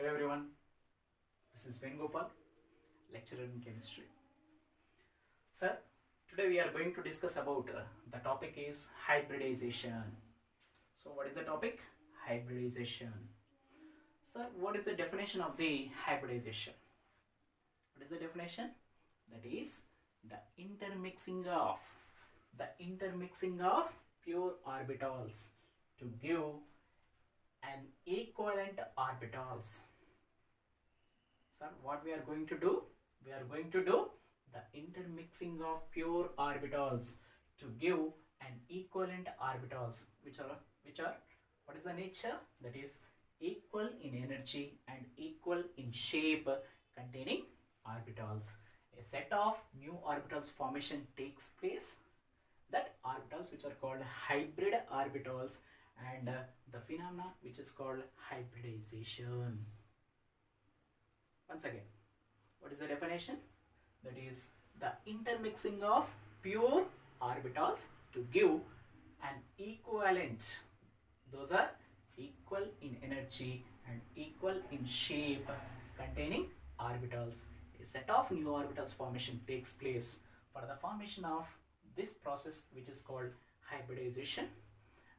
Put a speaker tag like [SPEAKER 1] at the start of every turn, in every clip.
[SPEAKER 1] Hello everyone, this is Venugopal, lecturer in chemistry. Sir, today we are going to discuss about the topic is hybridization. So what is the topic? Hybridization. Sir, what is the definition of the hybridization? What is the definition? That is the intermixing of pure orbitals to give an equivalent orbitals. Sir, what we are going to do? We are going to do the intermixing of pure orbitals to give an equivalent orbitals, which are what is the nature? That is equal in energy and equal in shape, containing orbitals. A set of new orbitals formation takes place. That orbitals which are called hybrid orbitals, and the phenomena which is called hybridization. Once again, what is the definition? That is the intermixing of pure orbitals to give an equivalent, those are equal in energy and equal in shape, containing orbitals. A set of new orbitals formation takes place for the formation of this process which is called hybridization,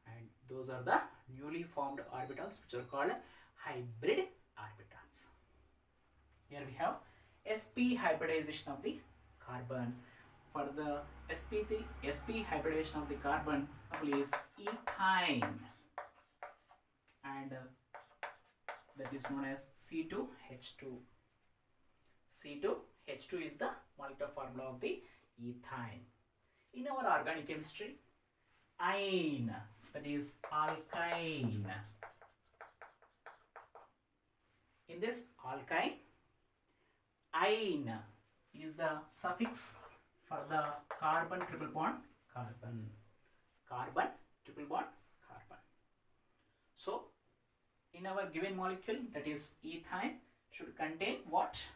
[SPEAKER 1] and those are the newly formed orbitals which are called hybrid orbitals. Here we have sp hybridization of the carbon. For the sp hybridization of the carbon, is ethyne, and that is known as C2H2. C2H2 is the molecular formula of the ethyne. In our organic chemistry, ine, that is alkyne. In this alkyne, ine is the suffix for the carbon triple bond carbon. Carbon triple bond carbon. So, in our given molecule, that is ethyne, should contain what?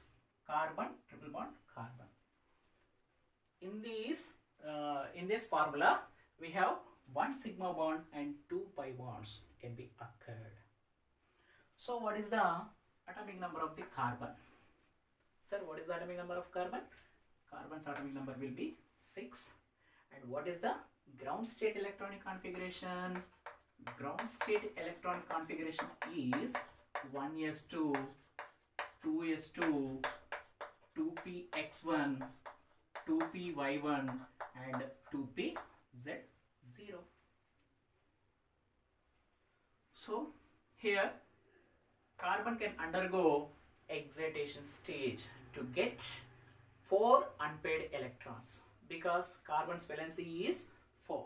[SPEAKER 1] Carbon triple bond carbon. In this formula, we have 1 sigma bond and 2 pi bonds can be occurred. So what is the atomic number of the carbon? Sir, what is the atomic number of carbon? Carbon's atomic number will be 6. And what is the ground state electronic configuration? Ground state electronic configuration is 1s2, 2s2, 2px1, 2py1 and 2pz0. So here carbon can undergo excitation stage to get 4 unpaired electrons, because carbon's valency is 4.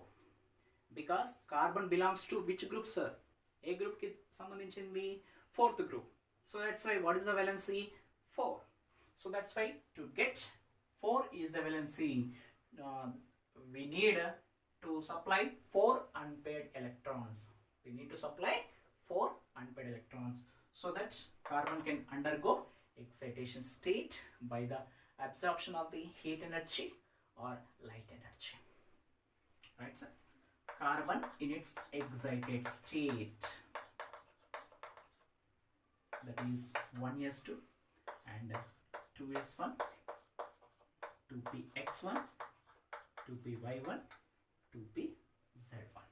[SPEAKER 1] Because carbon belongs to which group, sir? A group ki sambandhinchindi 4th group. So that's why what is the valency? 4. So that's why to get 4 is the valency, we need to supply 4 unpaired electrons. We need to supply 4 unpaired electrons so that carbon can undergo excitation state by the absorption of the heat energy or light energy. Right, sir? Carbon in its excited state, that is 1s2 and 2s1, 2px1, 2py1, 2pz1.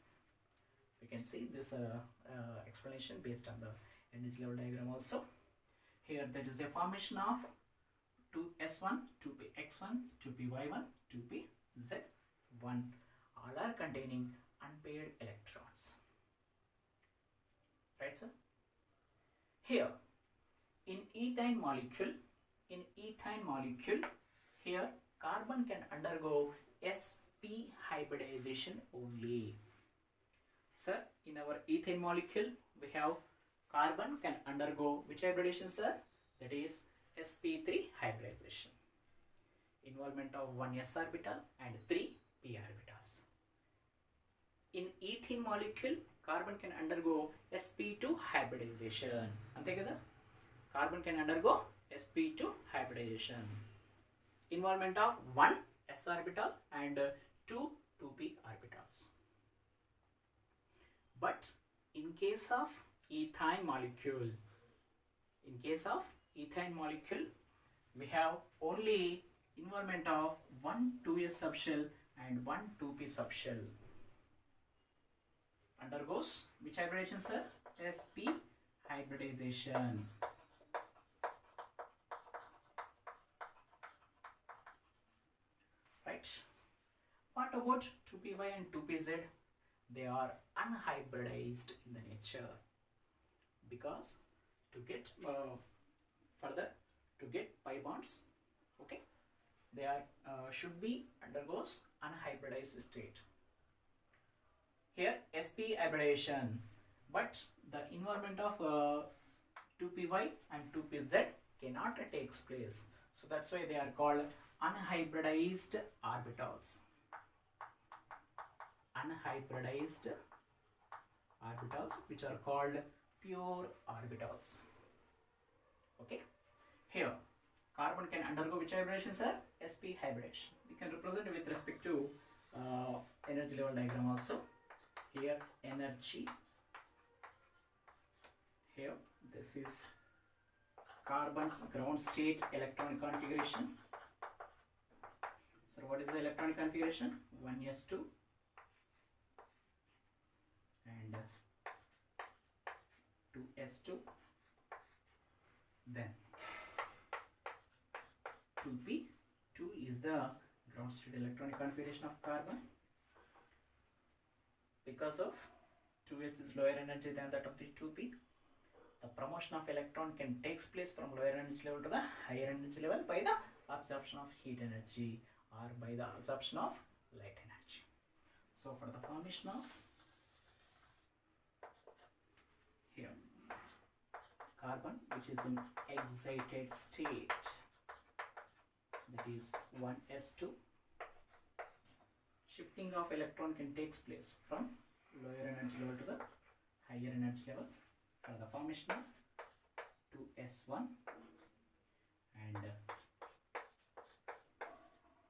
[SPEAKER 1] We can see this explanation based on the energy level diagram also. Here there is a formation of 2s1, 2px1, 2py1, 2pz1. All are containing unpaired electrons. Right, sir? Here in ethane molecule, here carbon can undergo sp hybridization only. Sir, in our ethane molecule, we have carbon can undergo which hybridization, sir? That is sp3 hybridization. Involvement of 1 s orbital and 3 p orbitals. In ethene molecule, carbon can undergo sp2 hybridization. Ante kada? Carbon can undergo sp2 hybridization. Involvement of 1 s orbital and 2 2p orbitals. But in case of ethyne molecule, In case of ethane molecule, we have only involvement of one 2s subshell and one 2p subshell. Undergoes which hybridization, sir? sp hybridization. Right. What about 2py and 2pz? They are unhybridized in the nature, because to get further to get pi bonds, okay, they are should be undergoes unhybridized state. Here sp hybridization, but the involvement of 2py and 2pz cannot takes place, so that's why they are called unhybridized orbitals. Unhybridized orbitals, which are called pure orbitals. Okay. Here carbon can undergo which hybridization, sir? sp hybridization. We can represent with respect to energy level diagram also. Here energy, here this is carbon's ground state electron configuration. So what is the electronic configuration? 1s2 and 2s2, then 2p. 2 is the ground state electronic configuration of carbon. Because of 2s is lower energy than that of the 2p, the promotion of electron can takes place from lower energy level to the higher energy level by the absorption of heat energy or by the absorption of light energy. So for the formation of here carbon, which is in excited state, that is 1s2, shifting of electron can takes place from lower energy level to the higher energy level for the formation of 2s1 and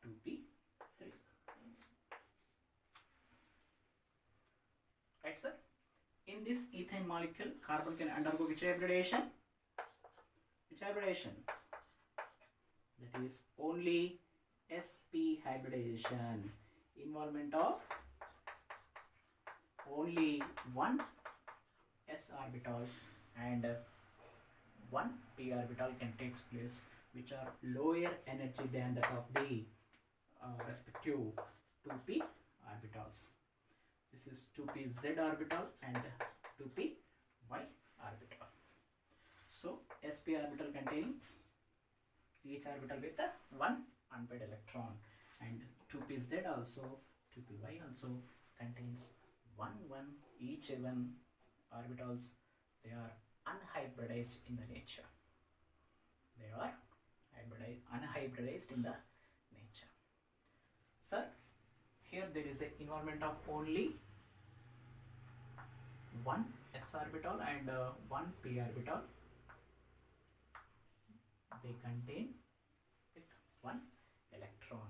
[SPEAKER 1] 2p3. Right, sir? In this ethane molecule, carbon can undergo which hybridization? Which hybridization? That is only sp hybridization. Involvement of only one s orbital and one p orbital can takes place, which are lower energy than that of the respective 2p orbitals. This is 2pz orbital and 2py orbital. So sp orbital contains each orbital with one unpaired electron, and 2pz also, 2py also contains one each one orbitals. They are unhybridized in the nature. They are unhybridized in the nature. Sir, here there is a involvement of only one s orbital and one p orbital. They contain with one electron.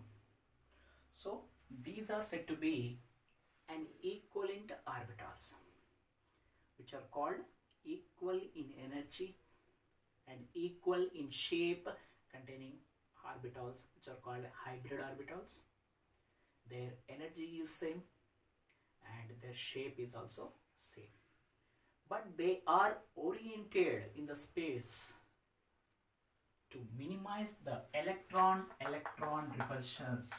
[SPEAKER 1] So these are said to be an equivalent orbitals, which are called equal in energy and equal in shape, containing orbitals which are called hybrid orbitals. Their energy is same and their shape is also same, but they are oriented in the space to minimize the electron repulsions.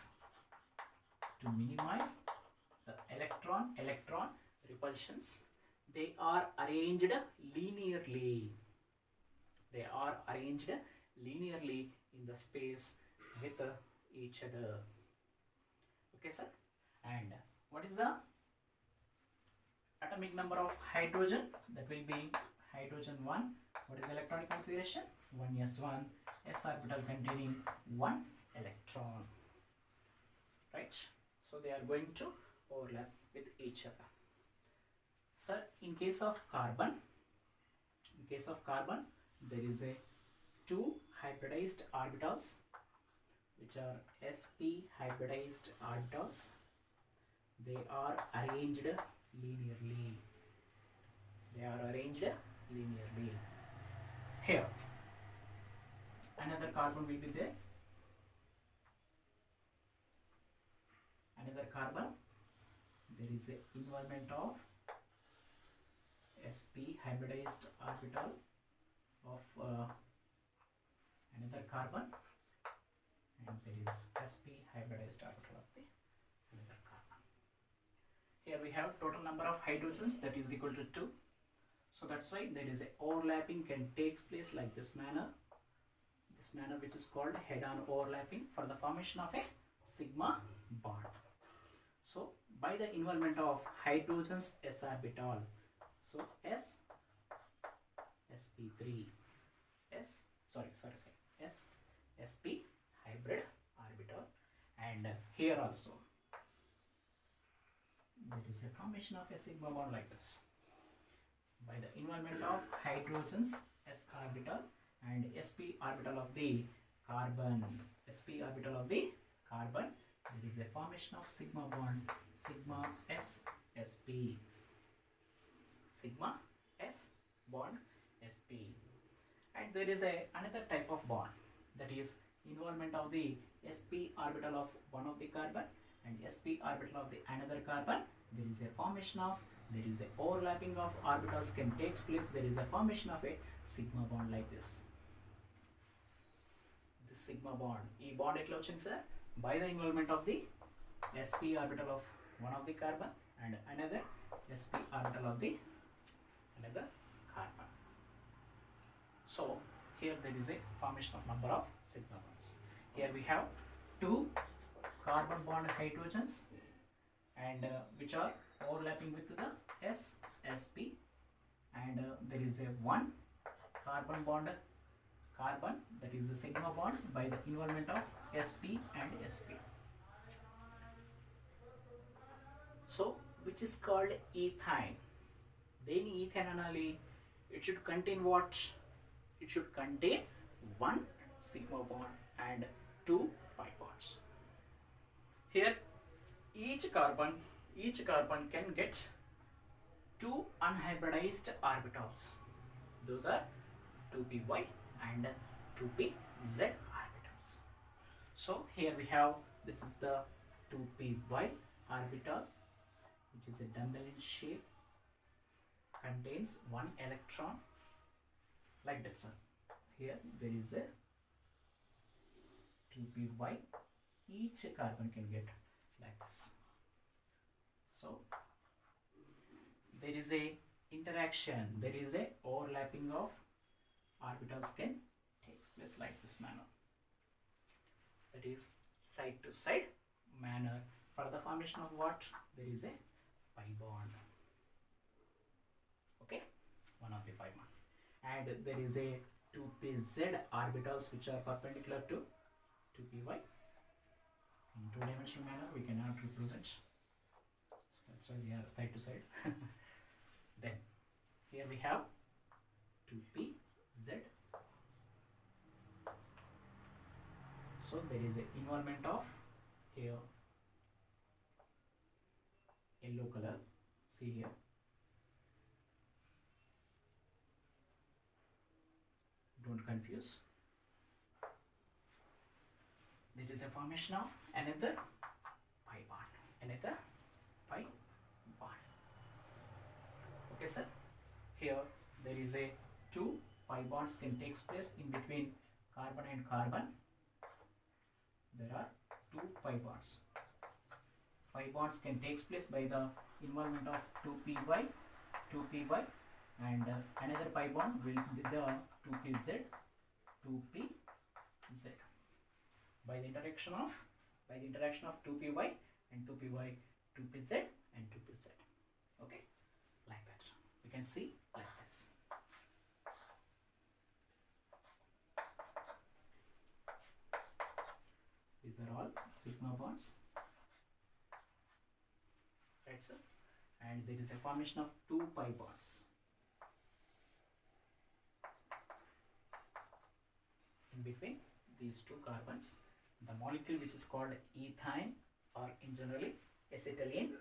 [SPEAKER 1] To minimize the electron repulsions, they are arranged linearly. They are arranged linearly in the space with each other. Okay, sir. And what is the atomic number of hydrogen? That will be hydrogen 1. What is the electronic configuration? 1s1, s orbital containing 1 electron. Right? So they are going to overlap with each other. Sir, in case of carbon, there is a 2 hybridized orbitals, which are sp hybridized orbitals. They are arranged linearly. Here another carbon will be there. Another carbon, there is a involvement of sp hybridized orbital of another carbon, and there is sp hybridized orbital of the another carbon. Here we have total number of hydrogens, that is equal to 2. So that's why there is a overlapping can takes place like this manner which is called head-on overlapping for the formation of a sigma bond. So by the involvement of hydrogens s orbital, so s sp3 s sp hybrid orbital, and here also there is a formation of a sigma bond like this by the involvement of hydrogens s orbital and sp orbital of the carbon. There is a formation of sigma bond, sigma s sp, sigma s bond sp. And there is another type of bond, that is involvement of the sp orbital of one of the carbon and sp orbital of the another carbon. There is a formation of, there is a overlapping of orbitals can takes place. There is a formation of a sigma bond like this. This sigma bond, ee bond etla ochindi sir, by the involvement of the sp orbital of one of the carbon and another sp orbital of the another carbon. So here there is a formation of number of sigma bonds. Here we have 2 carbon bond hydrogens and which are overlapping with the s sp, and there is a 1 carbon bond carbon, that is the sigma bond by the involvement of sp and sp. So which is called ethine. Then ethane anali, it should contain what? It should contain 1 sigma bond and 2 pi bonds. Here each carbon can get 2 unhybridized orbitals. Those are 2py and 2pz orbitals. So here we have, this is the 2py orbital, which is a dumbbell in shape, contains 1 electron like that, sir. Here there is a 2py, each carbon can get like this. So there is a interaction, there is a overlapping of orbitals can takes place like this manner, that is side to side manner. For the formation of what? There is a pi bond, okay, one of the pi bond, and there is a 2pz orbitals which are perpendicular to 2py. In 2-dimensional manner we cannot represent, so that's why they are side to side. Then here we have 2pz. So there is an involvement of here yellow color, see here, don't confuse. There is a formation of another pi bond, okay sir. Here there is a 2 pi bonds can takes place in between carbon and carbon. There are 2 pi bonds. Pi bonds can takes place by the involvement of 2py, and another pi bond will be the 2pz, by the interaction of 2py and 2pz and 2pz. Okay, like that we can see like this. These are all sigma bonds, right sir? And there is a formation of 2 pi bonds. In between these 2 carbons, the molecule which is called ethine, or in generally acetylene,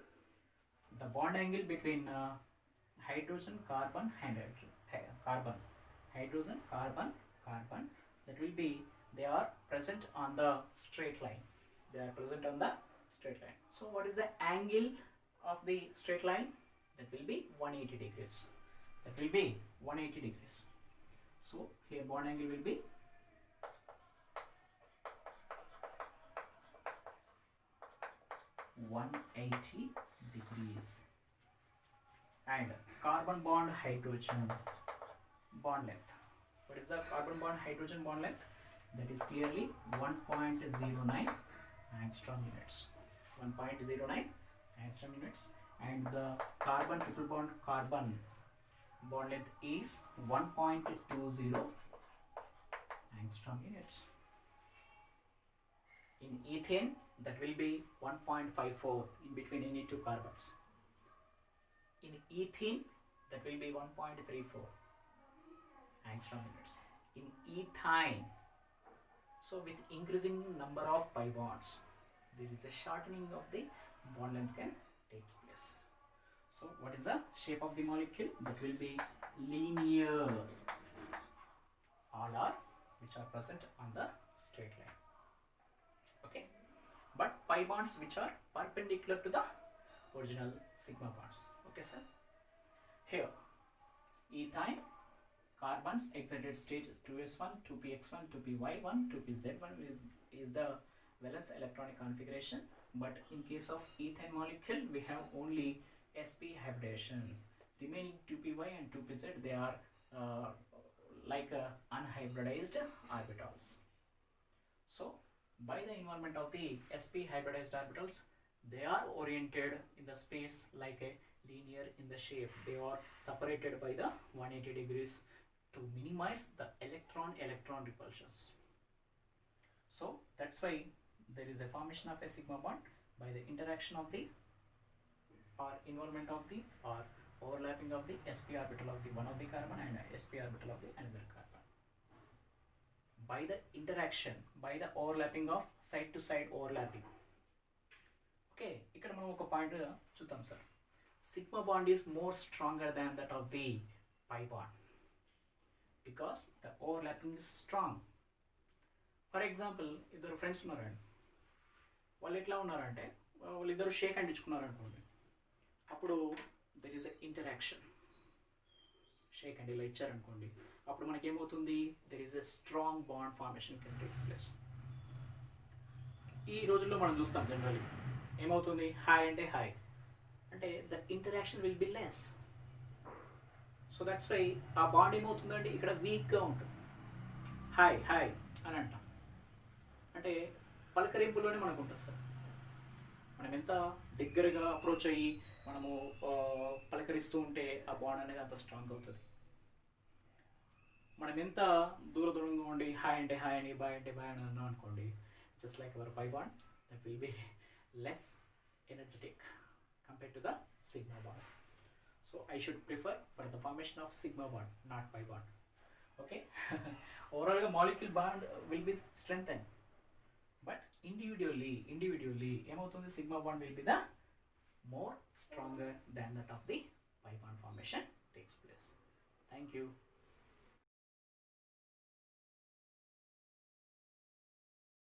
[SPEAKER 1] the bond angle between hydrogen, carbon, and hydrogen, carbon, that will be, they are present on the straight line. They are present on the straight line. So what is the angle of the straight line? That will be 180 degrees. That will be 180 degrees. So here bond angle will be 180 degrees. And carbon bond hydrogen bond length. What is the carbon bond hydrogen bond length? That is clearly 1.09 angstrom units. 1.09 angstrom units. And the carbon triple bond carbon bond length is 1.20 angstrom units. In ethane, that will be 1.54 in between any two carbons. In ethene, that will be 1.34 angstrom units. In ethyne, so with increasing number of pi bonds, there is a shortening of the bond length can takes place. So what is the shape of the molecule? That will be linear. All are which are present on the straight line. Okay, but pi bonds which are perpendicular to the original sigma bonds. Okay, sir. Here, ethyne carbons excited state 2s1, 2px1, 2py1, 2pz1 is the valence electronic configuration. But in case of ethane molecule, we have only sp hybridization. Remaining 2py and 2pz, they are like unhybridized orbitals. So by the involvement of the sp hybridized orbitals, they are oriented in the space like a linear in the shape. They are separated by the 180 degrees to minimize the electron-electron repulsions. So that's why there is a formation of a sigma bond by the interaction of the or involvement of the or overlapping of the sp orbital of the one of the carbon and sp orbital of the another carbon. By the interaction, by the overlapping of side to side overlapping. Okay, ఇక్కడ మనం ఒక point చూద్దాం sir. Sigma bond is more stronger than that of the pi bond because the overlapping is strong. For example, ఇద్దరు friends ఉన్నారండి, వాళ్ళు ఎట్లా ఉన్నారంటే వాళ్ళిద్దరు షేక్ హ్యాండ్ ఇచ్చుకున్నారు అనుకోండి, అప్పుడు there is a interaction. Shake hand ఇలా ఇచ్చారనుకోండి, అప్పుడు మనకి ఏమవుతుంది, there is a strong bond formation can takes place. ఈ రోజుల్లో మనం చూస్తాం జనరల్లీ ఏమవుతుంది, హాయ్ అంటే హాయ్ అంటే the interaction will be less. So that's why ఆ బాండ్ ఏమవుతుందంటే ఇక్కడ వీక్గా ఉంటుంది. హాయ్ హాయ్ అని అంటాం అంటే పలకరింపులోనే మనకు ఉంటుంది సార్. మనం ఎంత దగ్గరగా అప్రోచ్ అయ్యి మనము పలకరిస్తూ ఉంటే ఆ బాండ్ అనేది అంత స్ట్రాంగ్ అవుతుంది. మనం ఎంత దూరంగా ఉండి హాయ్ అంటే హాయ్ అని బాయ్ అంటే బాయ్ అని అన్నాం అనుకోండి, just like our pi bond, that will be less energetic compared to the sigma bond. So I should prefer for the formation of sigma bond, not pi bond. Okay. Overall the molecule bond will be strengthened, but individually the sigma bond will be the more stronger than that of the pi bond formation takes place. Thank you.